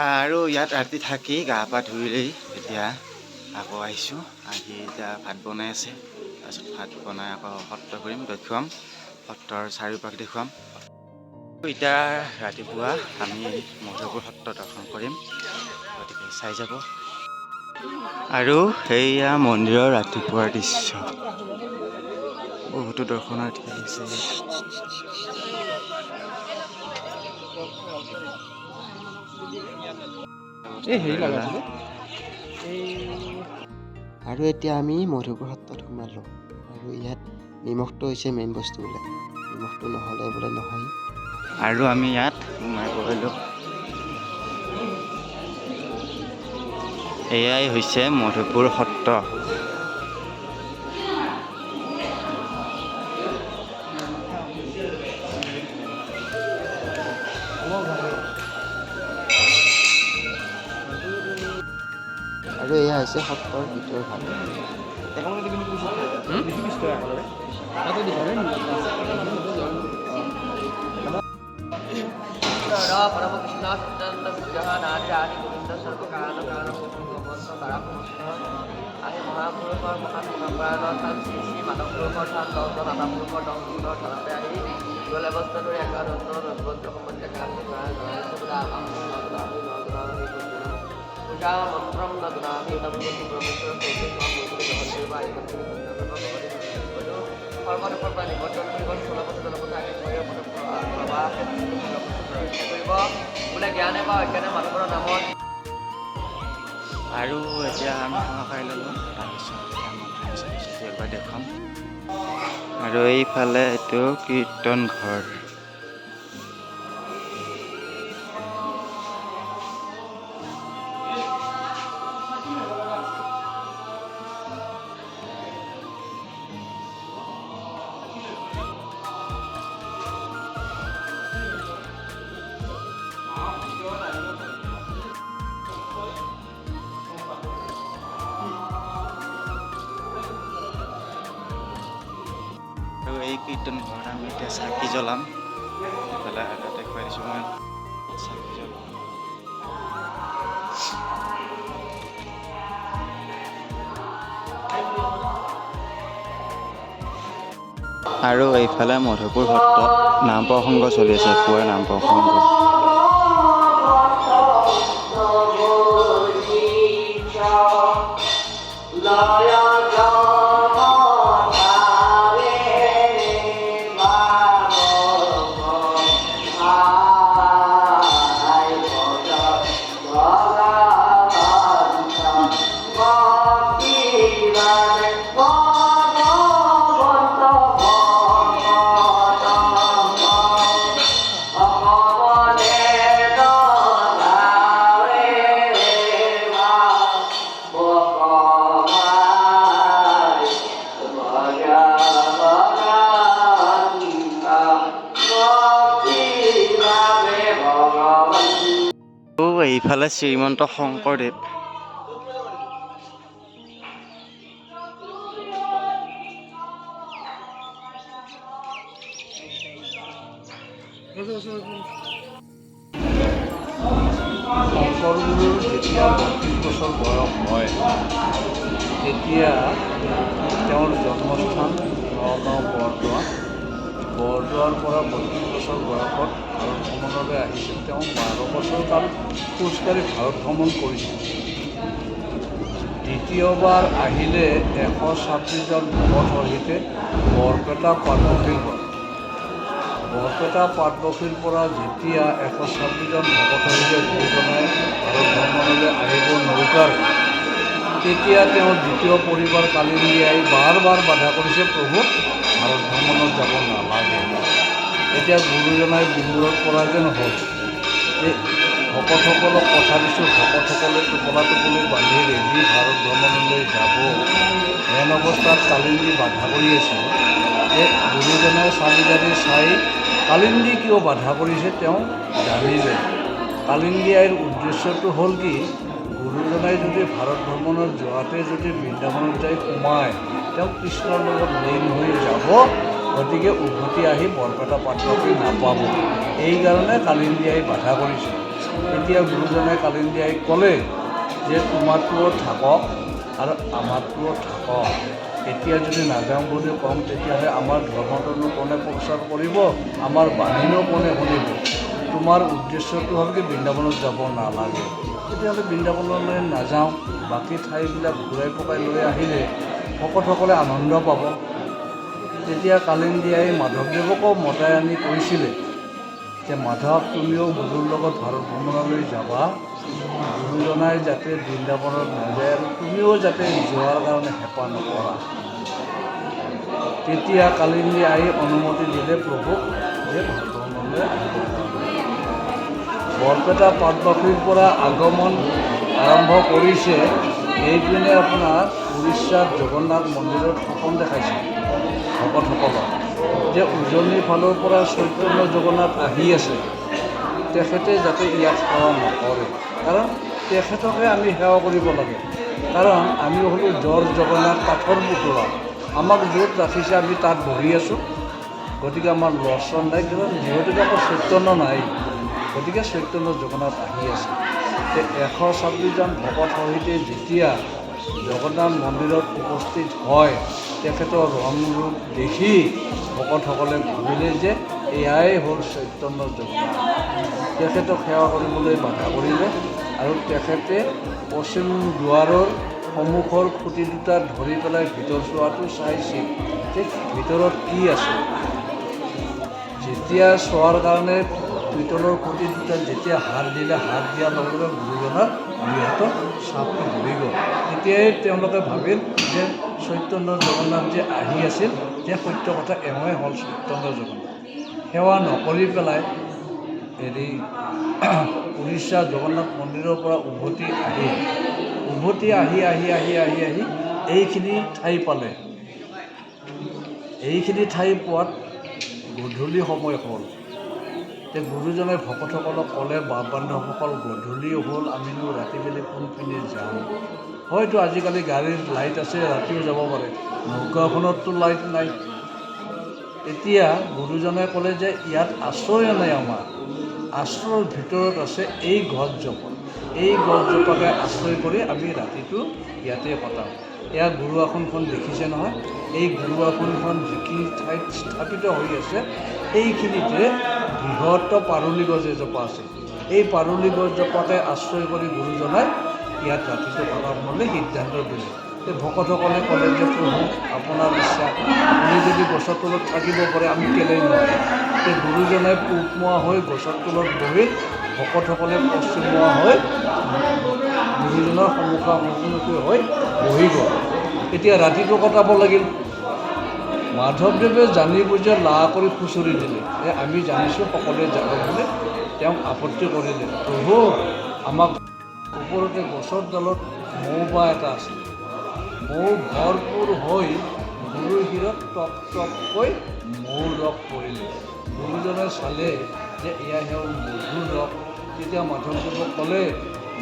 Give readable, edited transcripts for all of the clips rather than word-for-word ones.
আৰু ইয়াত ৰাতি থাকি গা পা ধুই এতিয়া আকৌ আহিছোঁ। আহি এতিয়া ভাত বনাই আছে। তাৰপিছত ভাত বনাই আকৌ সত্ৰ কৰিম, দেখুৱাম সত্ৰৰ চাৰিওপাশ দেখুৱাম। এতিয়া ৰাতিপুৱা আমি মধুপুৰ সত্ৰ দৰ্শন কৰিম, গতিকে চাই যাব। আৰু সেয়া মন্দিৰৰ ৰাতিপুৱাৰ দৃশ্য। বহুতো দৰ্শনাৰ্থী আহিছে ইয়াত। আৰু এতিয়া আমি মধুপুৰ সত্ৰত সোমালোঁ। আৰু ইয়াত নিমখটো হৈছে মেইন বস্তু বোলে, নিমখটো নহ'লে বোলে নহয়। আৰু আমি ইয়াত সোমাই পৰিলোঁ। এয়াই হৈছে মধুপুৰ সত্ৰ। আৰু এয়া হৈছে সত্ৰৰ ভিতৰ ভাগ। আদি মহাপুৰুষৰ মহান পৰম্পৰাগত স্থান শ্ৰী শ্ৰী মাধৱ পুৰুষৰ স্থান 10জন আধা পুৰুষৰ 10 গুণৰ স্থানতে আহি যুগল অৱস্থালৈ একাদন্ত নদবন্ত সম্বন্ধে কাম কৰা জনাইছে বোলে আমি নজনামি পূজা মন্ত্ৰম নজনামি নৱগতি পৰমেশ্বৰ সৈতে মূৰ্তি গ্ৰহণ কৰিব সৰ্বদোষৰ পৰা নিবৰ্তন কৰিব ষোলপথ জলপথ আগে কৰিব বোলে জ্ঞানে বা অজ্ঞানে মানুহৰ নামত। আৰু এতিয়া আমি খানা খাই ল'লোঁ। তাৰপিছত এতিয়া মন্দিৰ চাই এবাৰ দেখুৱাম। আৰু এইফালে এইটো কীৰ্তন ঘৰ। আৰু এই কীৰ্তন ঘৰত আমি এতিয়া চাকি জ্বলাম। এইফালে দেখুৱাই দিছোঁ মই চাকি জ্বলাম। আৰু এইফালে মধুপুৰ সত্ৰত নাম প্ৰসংগ চলি আছে, পুৱাৰ নাম প্ৰসংগ। এইফালে শ্ৰীমন্ত শংকৰদেৱ। শংকৰগুৰুৰ যেতিয়া 32 বছৰ বয়স হয়, তেতিয়া তেওঁৰ জন্মস্থান নগাঁও বৰদোৱা। বৰদোৱাৰ পৰা 32 বছৰ বয়সত ভাৰত ভ্ৰমণলৈ আহিছিল। তেওঁ 12 বছৰ কাল খোজকাঢ়ি ভাৰত ভ্ৰমণ কৰিছিল। দ্বিতীয়বাৰ আহিলে 126জন ভকতৰ সৈতে বৰপেটা পাটবশীৰ হয়। বৰপেটা পাটবশীৰ পৰা যেতিয়া 126জন ভকতৰ সৈতে গুৰুজনাই ভাৰত ভ্ৰমণলৈ আহিব নৌকাৰ, তেতিয়া তেওঁ দ্বিতীয় পৰিবাৰ কালিন্দিয়াই বাৰ বাধা কৰিছে, প্ৰভু ভাৰত ভ্ৰমণত যাব নালাগে। এতিয়া গুৰুজনাই বিমূৰত পৰা যেন হ'ল। এই ভকতসকলক কথা দিছোঁ, ভকতসকলে টোপলা টোপলি বান্ধি ৰেডি ভাৰত ভ্ৰমণলৈ যাব। এনে অৱস্থাত কালিন্দী বাধা কৰি আছে। এই গুৰুজনাই চালি জাৰি চাই কালিন্দী কিয় বাধা কৰিছে তেওঁ জানিলে। কালিন্দী আইৰ উদ্দেশ্যটো হ'ল কি, গুৰুজনাই যদি ভাৰত ভ্ৰমণত যোৱাতে যদি বৃন্দাবনত যাই সোমায়, তেওঁ কৃষ্ণৰ লগত লীন হৈ যাব, গতিকে উভতি আহি বৰপেটা পাটবশী নাপাব। এইকাৰণে কালিন্দী আই বাধা কৰিছে। তেতিয়া গুৰুজনাই কালিন্দীয়াই ক'লে যে তোমাৰটোও থাকক আৰু আমাৰটোও থাকক। এতিয়া যদি নাযাওঁ বুলি কওঁ তেতিয়াহ'লে আমাৰ ধৰ্মটোনো কোনে প্ৰচাৰ কৰিব, আমাৰ বাণীনো কোনে শুনিব। তোমাৰ উদ্দেশ্যটো হ'ল কি বৃন্দাবনত যাব নালাগে, তেতিয়াহ'লে বৃন্দাবনলৈ নাযাওঁ, বাকী ঠাইবিলাক ঘূৰাই পকাই লৈ আহিলে ভকতসকলে আনন্দ পাব। তেতিয়া কালিন্দীয়াই মাধৱদেৱকো মতাই আনি কৈছিলে যে মাধৱ তুমিও গুৰুৰ লগত ভাৰত ভ্ৰমণলৈ যাবা, গুৰুজনাই যাতে বৃন্দাবনত নাযায় আৰু তুমিও যাতে যোৱাৰ কাৰণে হেঁপাহ নকৰা। তেতিয়া কালিন্দীয়াই অনুমতি দিলে প্ৰভুক যে ভাৰত ভ্ৰমণলৈ আহিবৰ কাৰণে। বৰপেটা পাটবাসীৰ পৰা আগমন আৰম্ভ কৰিছে। এইপিনে আপোনাৰ উৰিষ্যাত জগন্নাথ মন্দিৰত সপোন দেখাইছে ভকতসকলক যে উজনিৰ ফালৰ পৰা চৈতন্য জগন্নাথ আহি আছে, তেখেতে যাতে ইয়াত সেৱা নকৰে, কাৰণ তেখেতকে আমি সেৱা কৰিব লাগে। কাৰণ আমি হ'লোঁ জৰ জগন্নাথ কাঠৰ পুতলা, আমাক য'ত ৰাখিছে আমি তাত বহি আছোঁ, গতিকে আমাৰ লৰচৰ নাই, কাৰণ যিহেতুকে আকৌ চৈতন্য নাই, গতিকে চৈতন্য জগন্নাথ আহি আছে। 126জন ভকত সহিতে যেতিয়া জগন্নাথ মন্দিৰত উপস্থিত হয়, তেখেতৰ ৰং ৰূপ দেখি ভকতসকলে ভাবিলে যে এয়াই হ'ল চৈতন্য জগন্নাথ। তেখেতক সেৱা কৰিবলৈ বাধা কৰিলে আৰু তেখেতে পশ্চিম দুৱাৰৰ সন্মুখৰ খুঁটি দুটা ধৰি পেলাই ভিতৰ চোৱাটো চাইছিল যে ভিতৰত কি আছে। যেতিয়া চোৱাৰ কাৰণে পিতলৰ খুঁটি দুটাত যেতিয়া হাত দিলে, হাত দিয়াৰ লগে লগে গুৰুজনাৰ দুইহাতৰ চাপটো ধৰি গ'ল। তেতিয়াই তেওঁলোকে ভাবিল যে চৈতন্য জগন্নাথ যে আহি আছিল, যে সত্য কথা এওঁৱে হ'ল চৈতন্য জগন্নাথ। সেৱা নকৰি পেলাই উৰিষ্যা জগন্নাথ মন্দিৰৰ পৰা উভতি আহি এইখিনি ঠাই পালে। এইখিনি ঠাই পোৱাত গধূলি সময় হ'ল। গুৰুজনাই ভকতসকলক ক'লে, বাপ বান্ধৱসকল গধূলি হ'ল, আমিনো ৰাতি বেলি কোনপিনে যাম। হয়তো আজিকালি গাড়ীৰ লাইট আছে, ৰাতিও যাব পাৰে, নৌকাখনততো লাইট নাই। এতিয়া গুৰুজনাই ক'লে যে ইয়াত আশ্ৰয় নাই, আমাৰ আশ্ৰয়ৰ ভিতৰত আছে এই গছজোপা, এই গছজোপাকে আশ্ৰয় কৰি আমি ৰাতিটো ইয়াতে কটাম। এয়া গুৰু আসনখন দেখিছে নহয়, এই গুৰু আসনখন যিখিনি ঠাইত স্থাপিত হৈ আছে এইখিনিতে বৃহৎ পাৰুলি গছ এজোপা আছে। এই পাৰুলি গছজোপাকে আশ্ৰয় কৰি গুৰুজনাই ইয়াত ৰাতিটো কটাম বুলি সিদ্ধান্ত দিলে। ভকতসকলে ক'লে যে প্ৰভু আপোনাৰ ইচ্ছা, আপুনি যদি গছৰ তলত থাকিব পাৰে আমি কেলেই নোৱাৰিম। গুৰুজনাই পূবমুৱা হৈ গছৰ তলত বহি, ভকতসকলে পশ্চিমমুৱা হৈ গুৰুজনাৰ মুখামুখি হৈ বহি গ'ল। এতিয়া ৰাতিটো কটাব লাগিল। মাধৱদেৱে জানি বুজি লা কৰি খুচৰি দিলে যে আমি জানিছোঁ সকলোৱে যাব বুলি। তেওঁক আপত্তি কৰিলে, প্ৰভু আমাক ওপৰতে গছৰ ডালত মৌবা এটা আছিল, মৌ ভৰপূৰ হৈ গুৰুৰ শিৰত টপ টপকৈ মৌৰ ৰস পৰিলে। গুৰুজনে চালে যে এয়া হ'ল মধুৰ ৰস। তেতিয়া মাধৱদেৱক ক'লে,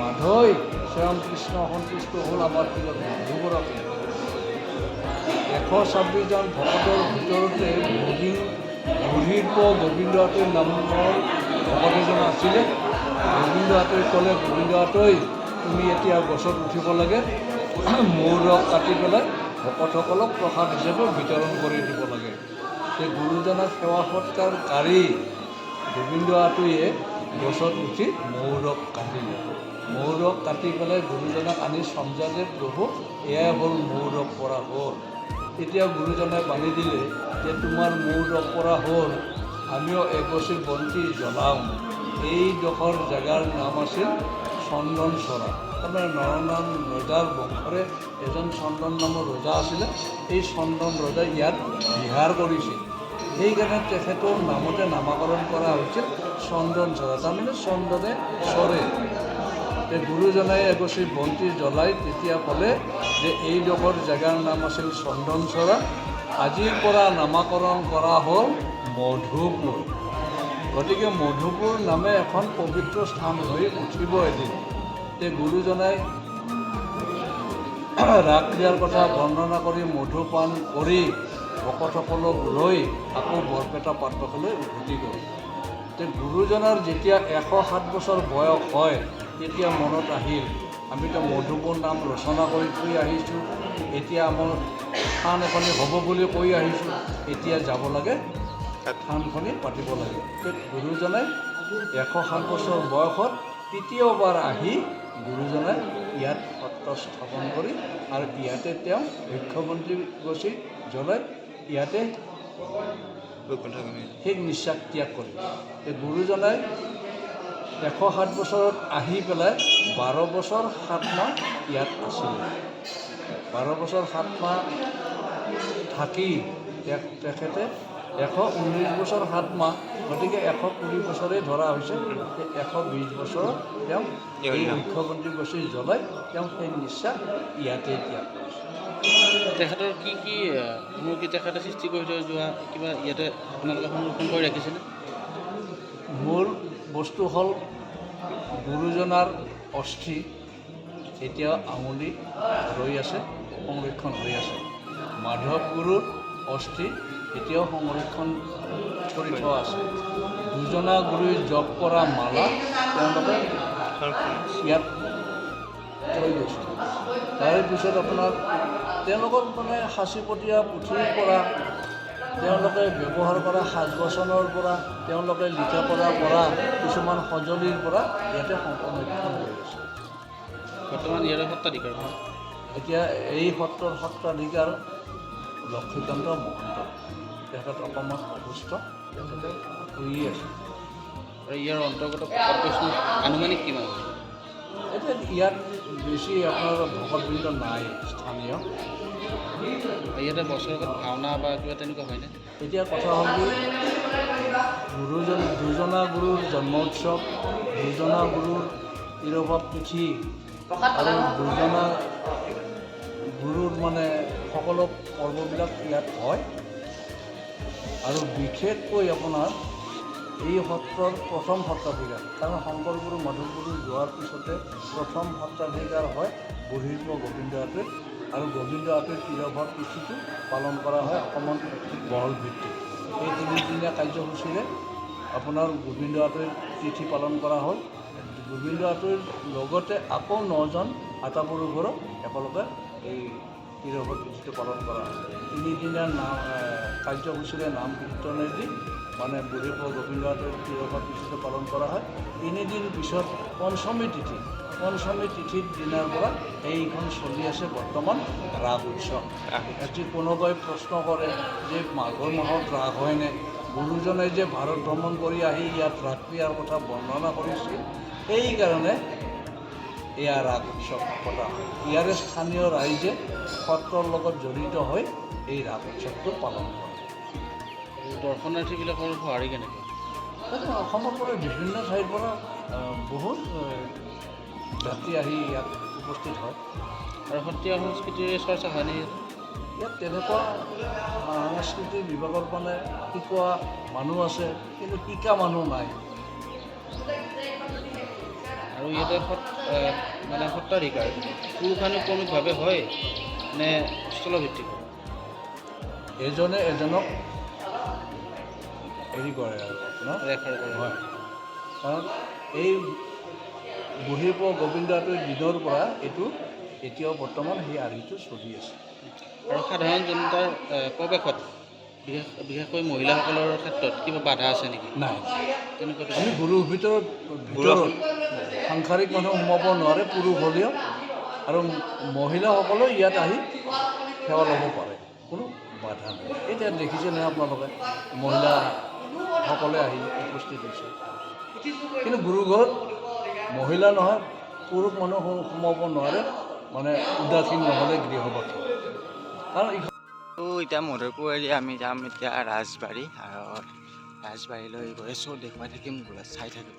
মাধৱ স্বয়ং কৃষ্ণ সন্তুষ্ট হ'ল আমাৰ শিৰত মধুগৰাকী। 126জন ভকতৰ ভিতৰতে গোবিন্দ আতৈ নামৰ ভকত এজন আছিলে। গোবিন্দ আতৈ ক'লে, গোবিন্দ আতৈ তুমি এতিয়া গছত উঠিব লাগে, মৌৰ ৰস কাটি পেলাই ভকতসকলক প্ৰসাদ হিচাপে বিতৰণ কৰি দিব লাগে। সেই গুৰুজনাক সেৱা সৎকাৰকাৰী গোবিন্দ আতৈয়ে গছত উঠি মৌৰ ৰস কাটিলে। মৌৰ ৰস কাটি পেলাই গুৰুজনাক আনি সমজালে, প্ৰভু এয়াই হ'ল মৌৰ ৰস পৰা হ'ল। তেতিয়া গুৰুজনাই বান্ধি দিলে যে তোমাৰ মৌৰ ৰস পৰা হ'ল, আমিও এগছি বন্তি জ্বলাওঁ। এইডোখৰ জেগাৰ নাম আছিল চন্দনচৰা। তাৰমানে নৰনাম ৰজাৰ বংশৰে এজন চন্দন নামৰ ৰজা আছিলে। এই চন্দন ৰজাই ইয়াত বিহাৰ কৰিছিল, সেইকাৰণে তেখেতৰ নামতে নামাকৰণ কৰা হৈছিল চন্দনচৰা, তাৰমানে চন্দনে চৰে। গুৰুজনাই এগছি বন্তি জ্বলাই তেতিয়া ক'লে যে এইডোখৰ জেগাৰ নাম আছিল চন্দনচৰা, আজিৰ পৰা নামাকৰণ কৰা হ'ল মধুপুৰ। গতিকে মধুপুৰ নামে এখন পবিত্ৰ স্থান হৈ উঠিব এদিন। গুৰুজনাই ৰাগ ক্ৰিয়াৰ কথা বৰ্ণনা কৰি মধুপান কৰি ভকতসকলক লৈ আকৌ বৰপেটা পাটবাসীলৈ উভতি গ'ল। যে গুৰুজনাৰ যেতিয়া 107 বছৰ বয়স হয় তেতিয়া মনত আহিল আমিতো মধুপুৰ নাম ৰচনা কৰি থৈ আহিছোঁ, এতিয়া আমাৰ থান এখনি হ'ব বুলি কৈ আহিছোঁ, এতিয়া যাব লাগে থানখনি পাতিব লাগে। গুৰুজনাই 107 বছৰ বয়সত তৃতীয়বাৰ আহি গুৰুজনাই ইয়াত সত্ৰ স্থাপন কৰি আৰু ইয়াতে তেওঁ মুখ্যমন্ত্ৰী গছি জ্বলাই ইয়াতে শেষ নিশ্বাস ত্যাগ কৰে। গুৰুজনাই 107 বছৰত আহি পেলাই 12 বছৰ 7 মাহ ইয়াত আছিল। 12 বছৰ 7 মাহ থাকি তেখেতে 119 বছৰ 7 মাহ, গতিকে 120 বছৰেই ধৰা হৈছে। 120 বছৰত তেওঁ এই মুখ্যমন্ত্ৰী গছি জ্বলাই তেওঁ সেই নিশ্বাস ইয়াতে ত্যাগ কৰিছে। তেখেতৰ কি সামগ্ৰী তেখেতে সৃষ্টি কৰি থৈ যোৱা কিবা ইয়াতে আপোনালোকে সংৰক্ষণ কৰি ৰাখিছেনে? মূল বস্তু হ'ল গুৰুজনাৰ অস্থি এতিয়া আঙুলি ৰৈ আছে, সংৰক্ষণ হৈ আছে। মাধৱ গুৰুৰ অস্থি এতিয়াও সংৰক্ষণ কৰি থোৱা আছে। দুজনা গুৰুৱে জপ কৰা মালা তেওঁলোকে ইয়াত থৈ গৈছে। তাৰে পিছত আপোনাৰ তেওঁলোকৰ মানে সাঁচিপতীয়া পুথিৰ পৰা তেওঁলোকে ব্যৱহাৰ কৰা সাজ বাচনৰ পৰা তেওঁলোকে লিখা পঢ়া কৰা কিছুমান সঁজুলিৰ পৰা ইয়াতে সংৰক্ষণ হৈ আছে। বৰ্তমান ইয়াৰে সত্ৰাধিকাৰ এতিয়া এই সত্ৰৰ সত্ৰাধিকাৰ লক্ষ্মীকান্ত মহন্ত, তেখেত অকণমান অসুস্থ, তেখেতে শুই আছে। আৰু ইয়াৰ অন্তৰ্গত ভকত বৈষ্ণৱ আনুমানিক কিমান? এতিয়া ইয়াত বেছি আপোনাৰ ভকতবৃন্দ নাই স্থানীয়। ইয়াতে বছৰেকত ভাওনা বা কিবা তেনেকুৱা হয়নে? এতিয়া কথা হ'ল কি দুজনা গুৰুৰ জন্ম উৎসৱ, দুজনা গুৰুৰ তিৰোভাৱ তিথি আৰু দুজনা গুৰুৰ মানে সকলো পৰ্ববিলাক ইয়াত হয়। আৰু বিশেষকৈ আপোনাৰ এই সত্ৰৰ প্ৰথম সত্ৰাধিকাৰ, কাৰণ শংকৰ গুৰু মাধৱ গুৰু যোৱাৰ পিছতে প্ৰথম সত্ৰাধিকাৰ হয় বুঢ়ীৰ পৰা গোবিন্দ আঁতৰি, আৰু গোবিন্দ আঁতৰি তিৰোভাৱ তিথিটো পালন কৰা হয় অকণমান বহল ভিত্তিত। এই 3 দিনীয়া কাৰ্যসূচীৰে আপোনাৰ গোবিন্দ আঁতৰিৰ তিথি পালন কৰা হয়। গোবিন্দ আঁতৰিৰ লগতে আকৌ 9জন আটাপুৰুষৰো একেলগে এই তিৰোভাৱ তিথিটো পালন কৰা হয়। 3 দিনীয়া কাৰ্যসূচীৰে নাম কীৰ্তনেদি মানে বুঢ়ীৰ পৰা গোবিন্দ আঁতৰিৰ তিৰোভাৱ তিথিটো পালন কৰা হয়। 3 দিন পিছত পঞ্চমী তিথিৰ দিনাৰ পৰা এইখন চলি আছে বৰ্তমান ৰাস উৎসৱ। আজি কোনোবাই প্ৰশ্ন কৰে যে মাঘৰ মাহত ৰাস হয়নে? গুৰুজনে যে ভাৰত ভ্ৰমণ কৰি আহি ইয়াত ৰাস ক্ৰিয়াৰ কথা বৰ্ণনা কৰিছিল, সেইকাৰণে এয়া ৰাস উৎসৱ পতা হয়। ইয়াৰে স্থানীয় ৰাইজে সত্ৰৰ লগত জড়িত হৈ এই ৰাস উৎসৱটো পালন কৰে। দৰ্শনাৰ্থীবিলাকৰ সঁহাৰি কেনেকৈ? অসমৰ পৰা বিভিন্ন ঠাইৰ পৰা বহুত যাত্ৰী আহি ইয়াত উপস্থিত হয়। আৰু সত্ৰীয়া সংস্কৃতিৰ চৰ্চা হয়নে? ইয়াত তেনেকুৱা সাংস্কৃতিক বিভাগৰ মানে শিকোৱা মানুহ আছে, কিন্তু শিকা মানুহ নাই। আৰু ইয়াতে মানে সত্ৰাধিকাৰ পুৰুষানুক্ৰমিকভাৱে হয় নে স্থলভিত্তিক? এজনে এজনক হেৰি কৰে আৰু আপোনাৰ ৰেফাৰ কৰে হয়। কাৰণ এই বুঢ়ীৰ পৰা গোবিন্দ আঁতৰিৰ দিনৰ পৰা এইটো এতিয়াও বৰ্তমান সেই আৰ্হিটো চলি আছে। আৰু সাধাৰণ জনতাৰ প্ৰৱেশত বিশেষকৈ মহিলাসকলৰ ক্ষেত্ৰত কিবা বাধা আছে নেকি? নাই, তেনেকুৱা আমি গুৰুৰ ভিতৰত সাংসাৰিক মানুহ সোমাব নোৱাৰে, পুৰুষ হ'লেও, আৰু মহিলাসকলেও ইয়াত আহি সেৱা ল'ব পাৰে, কোনো বাধা নাই। এতিয়া দেখিছে নহয় আপোনালোকে মহিলাসকলে আহি উপস্থিত হৈছে। কিন্তু গুৰুঘৰত মহিলা নহয়, পুৰুষ মানুহ সোমাব নোৱাৰে, মানে উদাসীন নহ'লে গৃহবধূ। কাৰণ এতিয়া মধুপুৰ এৰি আমি যাম এতিয়া ৰাজবাৰী, আৰু ৰাজবাৰীলৈ গৈ আছোঁ, দেখুৱাই থাকিম, চাই থাকিম।